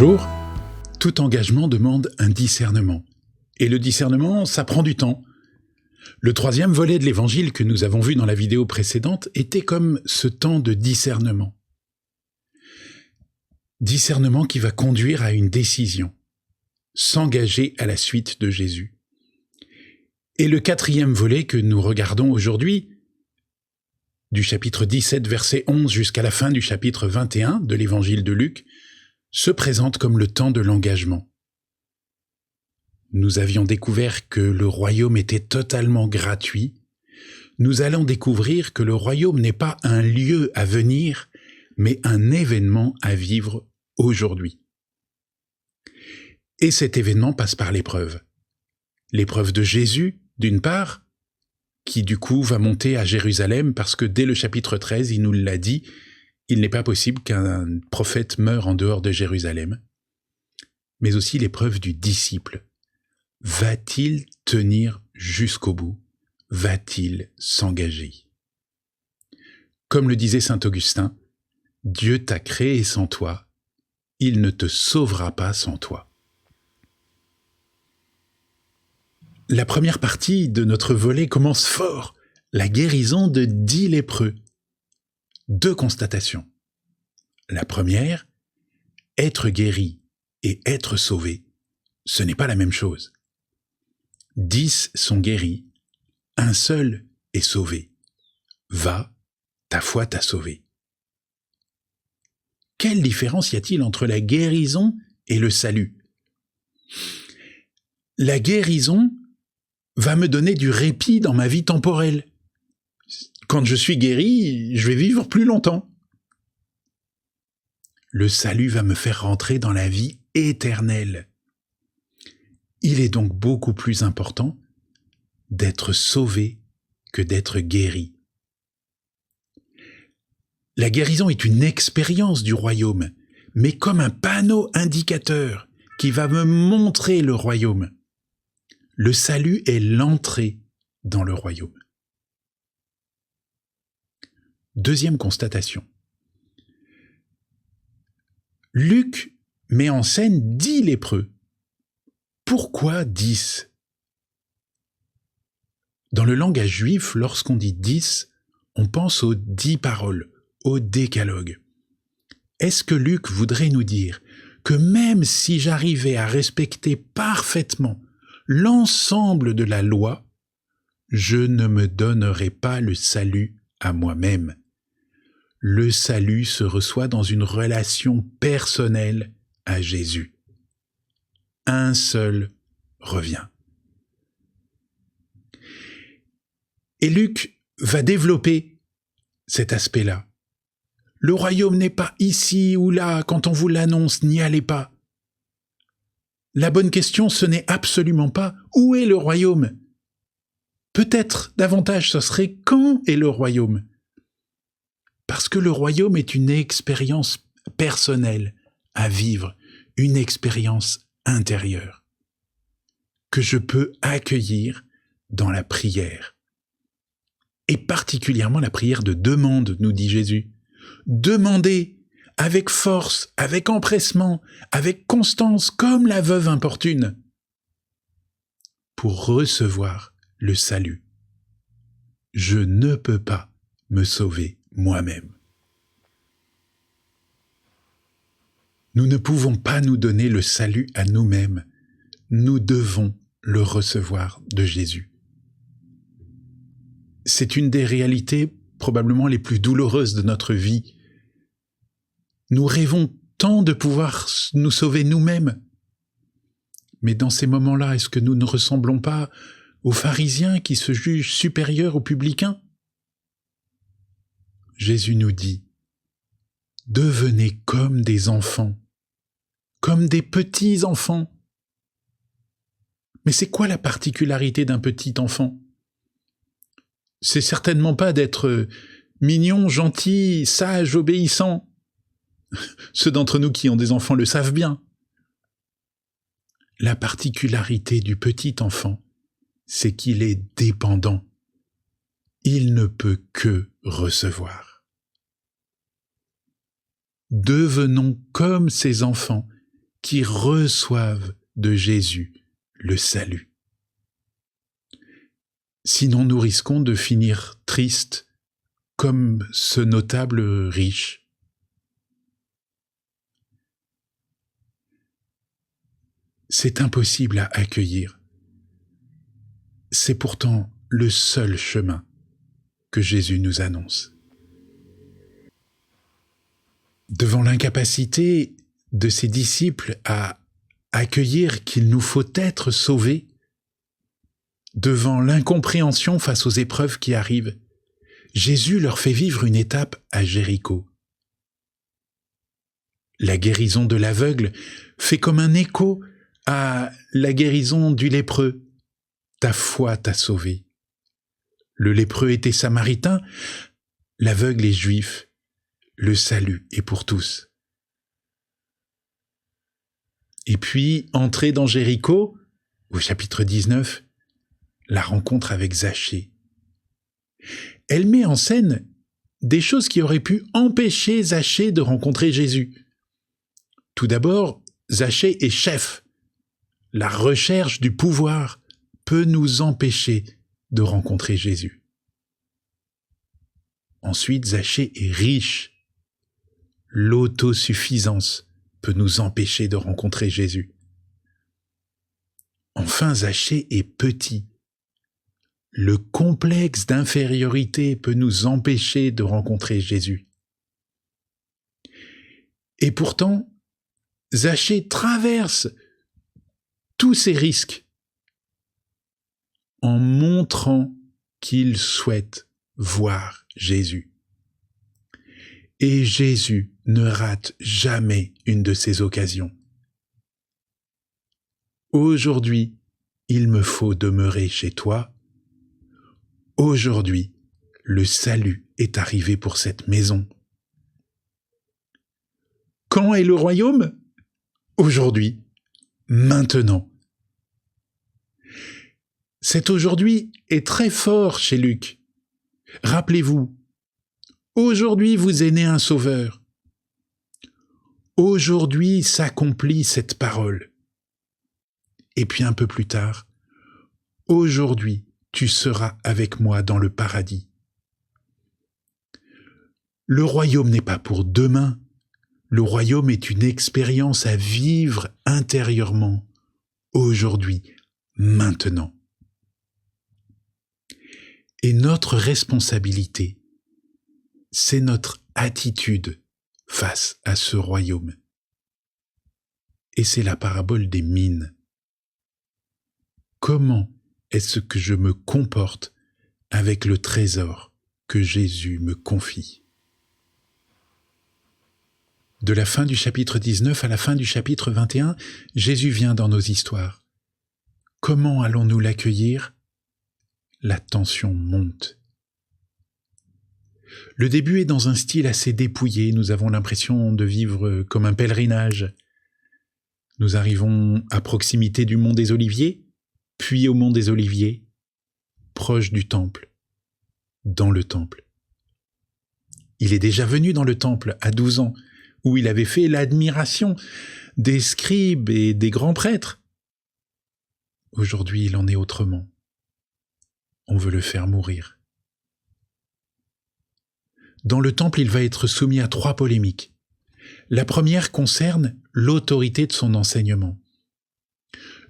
Bonjour. Tout engagement demande un discernement. Et le discernement, ça prend du temps. Le troisième volet de l'évangile que nous avons vu dans la vidéo précédente était comme ce temps de discernement. Discernement qui va conduire à une décision. S'engager à la suite de Jésus. Et le quatrième volet que nous regardons aujourd'hui, du chapitre 17, verset 11 jusqu'à la fin du chapitre 21 de l'évangile de Luc, se présente comme le temps de l'engagement. Nous avions découvert que le royaume était totalement gratuit. Nous allons découvrir que le royaume n'est pas un lieu à venir, mais un événement à vivre aujourd'hui. Et cet événement passe par l'épreuve. L'épreuve de Jésus, d'une part, qui du coup va monter à Jérusalem parce que dès le chapitre 13, il nous l'a dit, il n'est pas possible qu'un prophète meure en dehors de Jérusalem. Mais aussi l'épreuve du disciple. Va-t-il tenir jusqu'au bout? Va-t-il s'engager? Comme le disait saint Augustin, Dieu t'a créé sans toi, il ne te sauvera pas sans toi. La première partie de notre volet commence fort, la guérison de 10 lépreux. 2 constatations. La première, être guéri et être sauvé, ce n'est pas la même chose. 10 sont guéris, un seul est sauvé. Va, ta foi t'a sauvé. Quelle différence y a-t-il entre la guérison et le salut? La guérison va me donner du répit dans ma vie temporelle. Quand je suis guéri, je vais vivre plus longtemps. Le salut va me faire rentrer dans la vie éternelle. Il est donc beaucoup plus important d'être sauvé que d'être guéri. La guérison est une expérience du royaume, mais comme un panneau indicateur qui va me montrer le royaume. Le salut est l'entrée dans le royaume. Deuxième constatation. Luc met en scène 10 lépreux. Pourquoi 10? Dans le langage juif, lorsqu'on dit 10, on pense aux 10 paroles, au décalogue. Est-ce que Luc voudrait nous dire que même si j'arrivais à respecter parfaitement l'ensemble de la loi, je ne me donnerai pas le salut à moi-même? Le salut se reçoit dans une relation personnelle à Jésus. Un seul revient. Et Luc va développer cet aspect-là. Le royaume n'est pas ici ou là, quand on vous l'annonce, n'y allez pas. La bonne question, ce n'est absolument pas où est le royaume. Peut-être davantage ce serait quand est le royaume. Parce que le royaume est une expérience personnelle à vivre, une expérience intérieure, que je peux accueillir dans la prière. Et particulièrement la prière de demande, nous dit Jésus. Demandez avec force, avec empressement, avec constance, comme la veuve importune, pour recevoir le salut. Je ne peux pas me sauver moi-même. Nous ne pouvons pas nous donner le salut à nous-mêmes. Nous devons le recevoir de Jésus. C'est une des réalités probablement les plus douloureuses de notre vie. Nous rêvons tant de pouvoir nous sauver nous-mêmes. Mais dans ces moments-là, est-ce que nous ne ressemblons pas aux pharisiens qui se jugent supérieurs aux publicains? Jésus nous dit, devenez comme des enfants, comme des petits enfants. Mais c'est quoi la particularité d'un petit enfant? C'est certainement pas d'être mignon, gentil, sage, obéissant. Ceux d'entre nous qui ont des enfants le savent bien. La particularité du petit enfant, c'est qu'il est dépendant. Il ne peut que recevoir. Devenons comme ces enfants qui reçoivent de Jésus le salut. Sinon nous risquons de finir tristes comme ce notable riche. C'est impossible à accueillir. C'est pourtant le seul chemin que Jésus nous annonce. Devant l'incapacité de ses disciples à accueillir qu'il nous faut être sauvés, devant l'incompréhension face aux épreuves qui arrivent, Jésus leur fait vivre une étape à Jéricho. La guérison de l'aveugle fait comme un écho à la guérison du lépreux. Ta foi t'a sauvé. Le lépreux était samaritain, l'aveugle est juif. Le salut est pour tous. Et puis, entrer dans Jéricho, au chapitre 19, la rencontre avec Zachée. Elle met en scène des choses qui auraient pu empêcher Zachée de rencontrer Jésus. Tout d'abord, Zachée est chef. La recherche du pouvoir peut nous empêcher de rencontrer Jésus. Ensuite, Zachée est riche. L'autosuffisance peut nous empêcher de rencontrer Jésus. Enfin, Zachée est petit. Le complexe d'infériorité peut nous empêcher de rencontrer Jésus. Et pourtant, Zachée traverse tous ces risques en montrant qu'il souhaite voir Jésus. Et Jésus ne rate jamais une de ces occasions. Aujourd'hui, il me faut demeurer chez toi. Aujourd'hui, le salut est arrivé pour cette maison. Quand est le royaume? Aujourd'hui, maintenant. Cet aujourd'hui est très fort chez Luc. Rappelez-vous, aujourd'hui vous est né un sauveur. Aujourd'hui s'accomplit cette parole. Et puis un peu plus tard, aujourd'hui tu seras avec moi dans le paradis. Le royaume n'est pas pour demain. Le royaume est une expérience à vivre intérieurement, aujourd'hui, maintenant. Et notre responsabilité, c'est notre attitude face à ce royaume. Et c'est la parabole des mines. Comment est-ce que je me comporte avec le trésor que Jésus me confie? De la fin du chapitre 19 à la fin du chapitre 21, Jésus vient dans nos histoires. Comment allons-nous l'accueillir? La tension monte. Le début est dans un style assez dépouillé, nous avons l'impression de vivre comme un pèlerinage. Nous arrivons à proximité du mont des Oliviers, puis au mont des Oliviers, proche du temple, dans le temple. Il est déjà venu dans le temple à 12 ans, où il avait fait l'admiration des scribes et des grands prêtres. Aujourd'hui, il en est autrement. On veut le faire mourir. Dans le temple, il va être soumis à 3 polémiques. La première concerne l'autorité de son enseignement.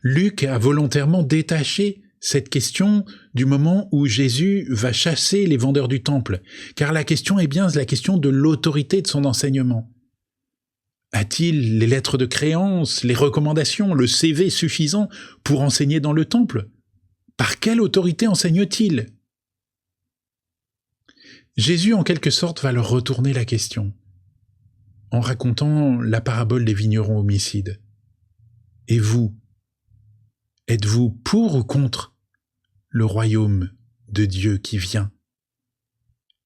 Luc a volontairement détaché cette question du moment où Jésus va chasser les vendeurs du temple, car la question est bien la question de l'autorité de son enseignement. A-t-il les lettres de créance, les recommandations, le CV suffisant pour enseigner dans le temple? Par quelle autorité enseigne-t-il? Jésus, en quelque sorte, va leur retourner la question, en racontant la parabole des vignerons homicides. Et vous, êtes-vous pour ou contre le royaume de Dieu qui vient?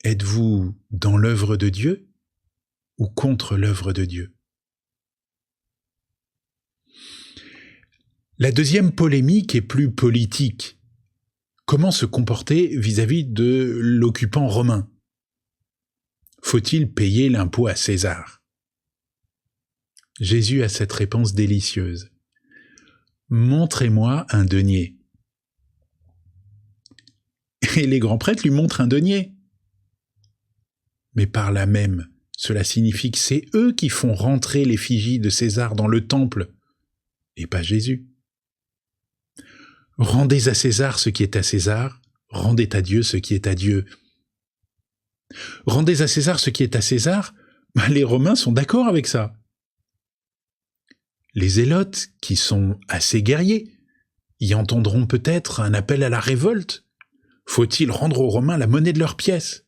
Êtes-vous dans l'œuvre de Dieu ou contre l'œuvre de Dieu? La deuxième polémique est plus politique. Comment se comporter vis-à-vis de l'occupant romain? Faut-il payer l'impôt à César? Jésus a cette réponse délicieuse. Montrez-moi un denier. Et les grands prêtres lui montrent un denier. Mais par là même, cela signifie que c'est eux qui font rentrer l'effigie de César dans le temple, et pas Jésus. Rendez à César ce qui est à César, rendez à Dieu ce qui est à Dieu. Rendez à César ce qui est à César, les Romains sont d'accord avec ça. Les Zélotes, qui sont assez guerriers, y entendront peut-être un appel à la révolte. Faut-il rendre aux Romains la monnaie de leurs pièces ?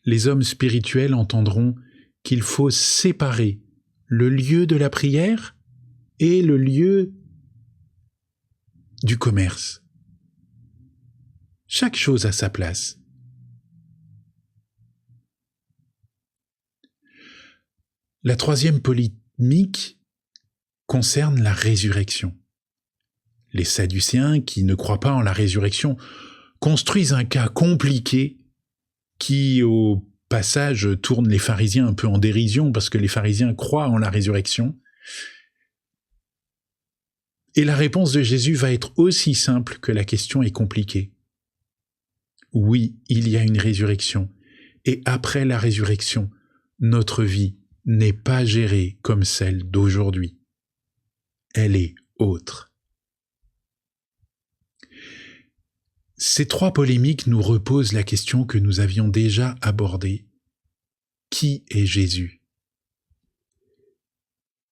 Les hommes spirituels entendront qu'il faut séparer le lieu de la prière et le lieu du commerce. Chaque chose a sa place. La troisième polémique concerne la résurrection. Les Sadducéens, qui ne croient pas en la résurrection, construisent un cas compliqué qui, au passage, tourne les pharisiens un peu en dérision parce que les pharisiens croient en la résurrection. Et la réponse de Jésus va être aussi simple que la question est compliquée. Oui, il y a une résurrection. Et après la résurrection, notre vie n'est pas gérée comme celle d'aujourd'hui. Elle est autre. Ces trois polémiques nous reposent la question que nous avions déjà abordée. Qui est Jésus ?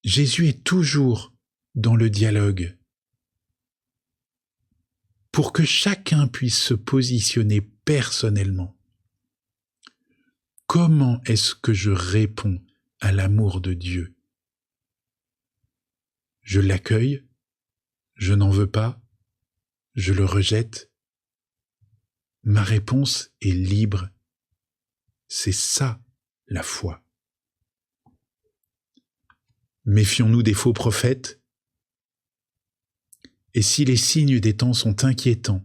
Jésus est toujours dans le dialogue. Pour que chacun puisse se positionner personnellement. Comment est-ce que je réponds à l'amour de Dieu ? Je l'accueille, je n'en veux pas, je le rejette. Ma réponse est libre. C'est ça, la foi. Méfions-nous des faux prophètes. Et si les signes des temps sont inquiétants,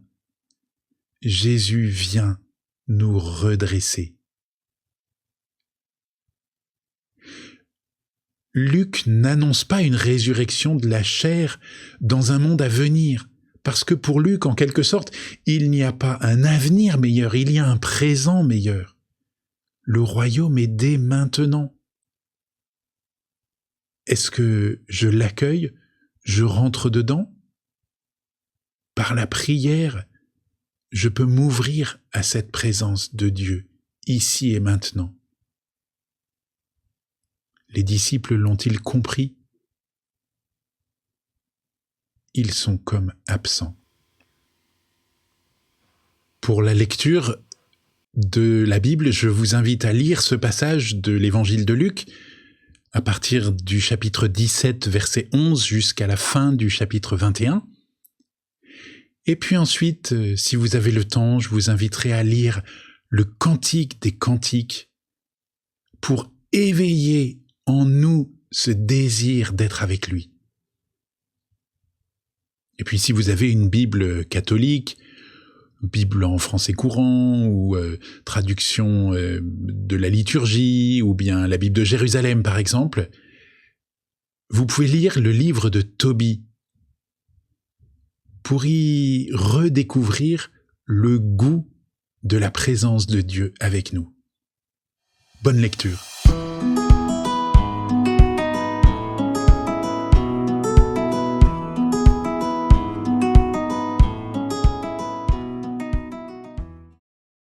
Jésus vient nous redresser. Luc n'annonce pas une résurrection de la chair dans un monde à venir, parce que pour Luc, en quelque sorte, il n'y a pas un avenir meilleur, il y a un présent meilleur. Le royaume est dès maintenant. Est-ce que je l'accueille ? Je rentre dedans ? Par la prière, je peux m'ouvrir à cette présence de Dieu, ici et maintenant. Les disciples l'ont-ils compris ? Ils sont comme absents. Pour la lecture de la Bible, je vous invite à lire ce passage de l'évangile de Luc, à partir du chapitre 17, verset 11, jusqu'à la fin du chapitre 21. Et puis ensuite, si vous avez le temps, je vous inviterai à lire le Cantique des Cantiques pour éveiller en nous ce désir d'être avec lui. Et puis si vous avez une Bible catholique, Bible en français courant, ou traduction de la liturgie, ou bien la Bible de Jérusalem par exemple, vous pouvez lire le livre de Tobie pour y redécouvrir le goût de la présence de Dieu avec nous. Bonne lecture.